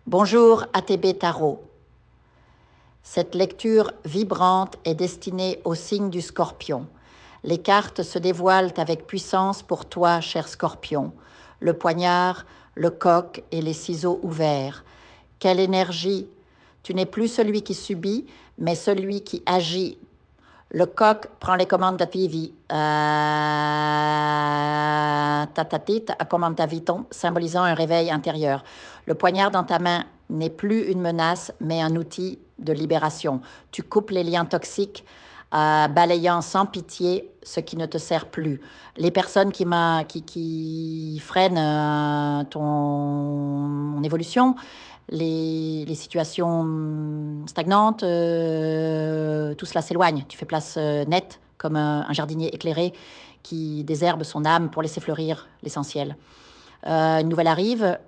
Bonjour ATB Tarot. Cette lecture vibrante est destinée au signe du Scorpion. Les cartes se dévoilent avec puissance pour toi, cher Scorpion. Le poignard, le coq et les ciseaux ouverts. Quelle énergie! Tu n'es plus celui qui subit, mais celui qui agit. Le coq prend les commandes de ta vie. Tatatite commande ta vie, symbolisant un réveil intérieur. Le poignard dans ta main n'est plus une menace, mais un outil de libération. Tu coupes les liens toxiques, balayant sans pitié ce qui ne te sert plus. Les personnes qui freinent ton évolution, les situations stagnantes, tout cela s'éloigne. Tu fais place nette, comme un jardinier éclairé qui désherbe son âme pour laisser fleurir l'essentiel. Une nouvelle arrive,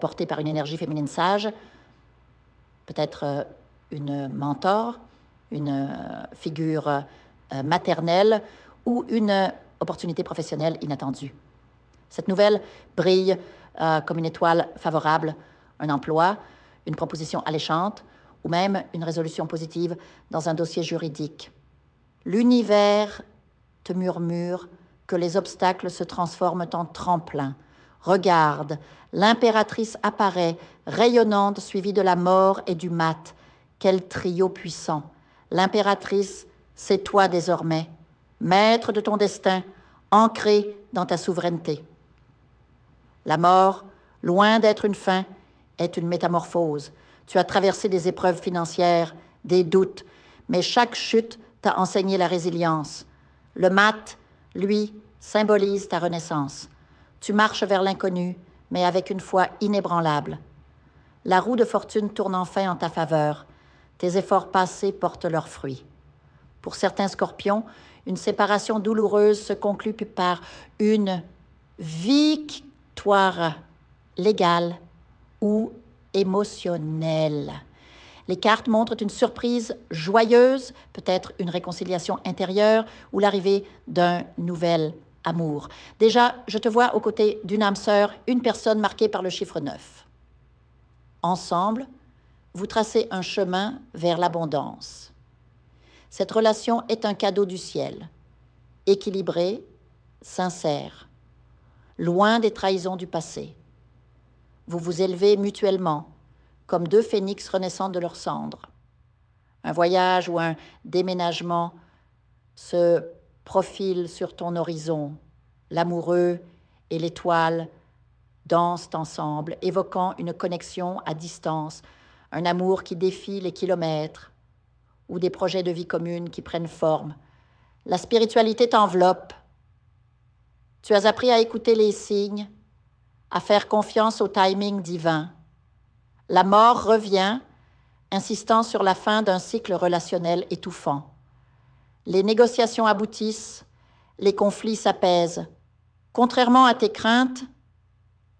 portée par une énergie féminine sage, peut-être une mentor, une figure maternelle ou une opportunité professionnelle inattendue. Cette nouvelle brille comme une étoile favorable, un emploi, une proposition alléchante ou même une résolution positive dans un dossier juridique. L'univers te murmure que les obstacles se transforment en tremplin. Regarde, l'impératrice apparaît, rayonnante, suivie de la mort et du mat. Quel trio puissant! L'impératrice, c'est toi désormais, maître de ton destin, ancré dans ta souveraineté. La mort, loin d'être une fin, est une métamorphose. Tu as traversé des épreuves financières, des doutes, mais chaque chute t'a enseigné la résilience. Le mat, lui, symbolise ta renaissance. Tu marches vers l'inconnu, mais avec une foi inébranlable. La roue de fortune tourne enfin en ta faveur. Tes efforts passés portent leurs fruits. Pour certains scorpions, une séparation douloureuse se conclut par une victoire légale ou émotionnelle. Les cartes montrent une surprise joyeuse, peut-être une réconciliation intérieure ou l'arrivée d'un nouvel amour. Déjà, je te vois aux côtés d'une âme sœur, une personne marquée par le chiffre 9. Ensemble, vous tracez un chemin vers l'abondance. Cette relation est un cadeau du ciel, équilibré, sincère, loin des trahisons du passé. Vous vous élevez mutuellement, comme deux phénix renaissant de leurs cendres. Un voyage ou un déménagement se profile sur ton horizon. L'amoureux et l'étoile dansent ensemble, évoquant une connexion à distance, un amour qui défie les kilomètres, ou des projets de vie commune qui prennent forme. La spiritualité t'enveloppe. Tu as appris à écouter les signes, à faire confiance au timing divin. La mort revient, insistant sur la fin d'un cycle relationnel étouffant. Les négociations aboutissent, les conflits s'apaisent. Contrairement à tes craintes,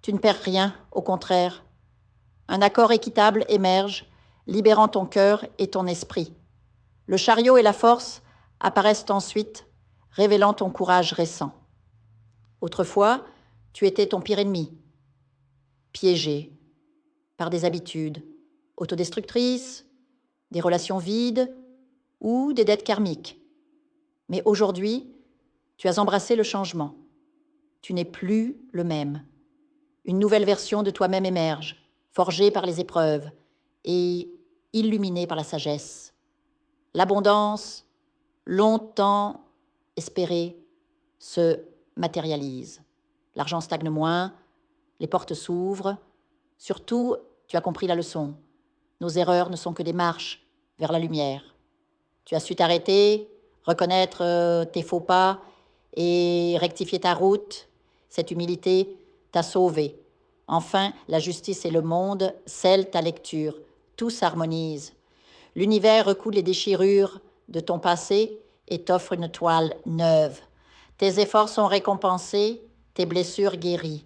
tu ne perds rien, au contraire. Un accord équitable émerge, libérant ton cœur et ton esprit. Le chariot et la force apparaissent ensuite, révélant ton courage récent. Autrefois, tu étais ton pire ennemi, piégé par des habitudes autodestructrices, des relations vides ou des dettes karmiques. Mais aujourd'hui, tu as embrassé le changement. Tu n'es plus le même. Une nouvelle version de toi-même émerge, forgée par les épreuves et illuminée par la sagesse. L'abondance, longtemps espérée, se matérialise. L'argent stagne moins, les portes s'ouvrent. Surtout, tu as compris la leçon. Nos erreurs ne sont que des marches vers la lumière. Tu as su t'arrêter, reconnaître tes faux pas et rectifier ta route. Cette humilité t'a sauvé. Enfin, la justice et le monde scellent ta lecture. Tout s'harmonise. L'univers recoule les déchirures de ton passé et t'offre une toile neuve. Tes efforts sont récompensés, tes blessures guéries.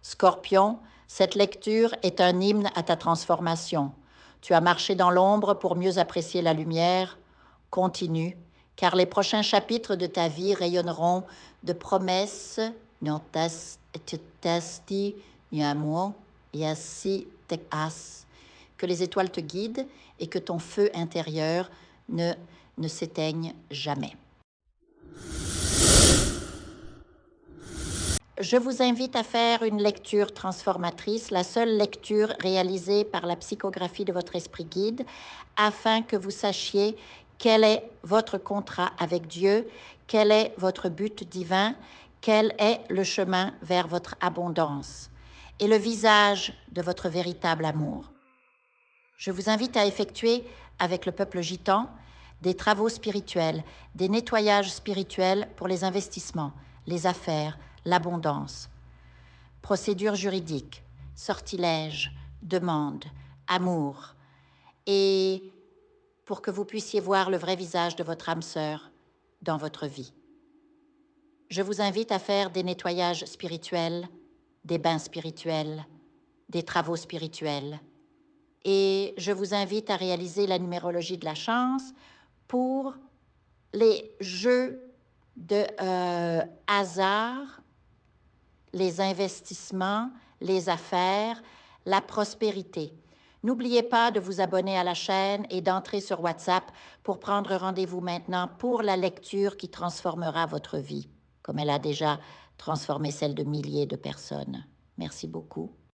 Scorpion, cette lecture est un hymne à ta transformation. Tu as marché dans l'ombre pour mieux apprécier la lumière. Continue, car les prochains chapitres de ta vie rayonneront de promesses, et assi te as, que les étoiles te guident et que ton feu intérieur ne s'éteigne jamais. Je vous invite à faire une lecture transformatrice, la seule lecture réalisée par la psychographie de votre esprit guide, afin que vous sachiez quel est votre contrat avec Dieu, quel est votre but divin, quel est le chemin vers votre abondance et le visage de votre véritable amour. Je vous invite à effectuer avec le peuple gitan des travaux spirituels, des nettoyages spirituels pour les investissements, les affaires, l'abondance. Procédures juridiques, sortilèges, demandes, amour. Et pour que vous puissiez voir le vrai visage de votre âme sœur dans votre vie. Je vous invite à faire des nettoyages spirituels, des bains spirituels, des travaux spirituels. Et je vous invite à réaliser la numérologie de la chance pour les jeux de hasard, les investissements, les affaires, la prospérité. N'oubliez pas de vous abonner à la chaîne et d'entrer sur WhatsApp pour prendre rendez-vous maintenant pour la lecture qui transformera votre vie, comme elle a déjà transformé celle de milliers de personnes. Merci beaucoup.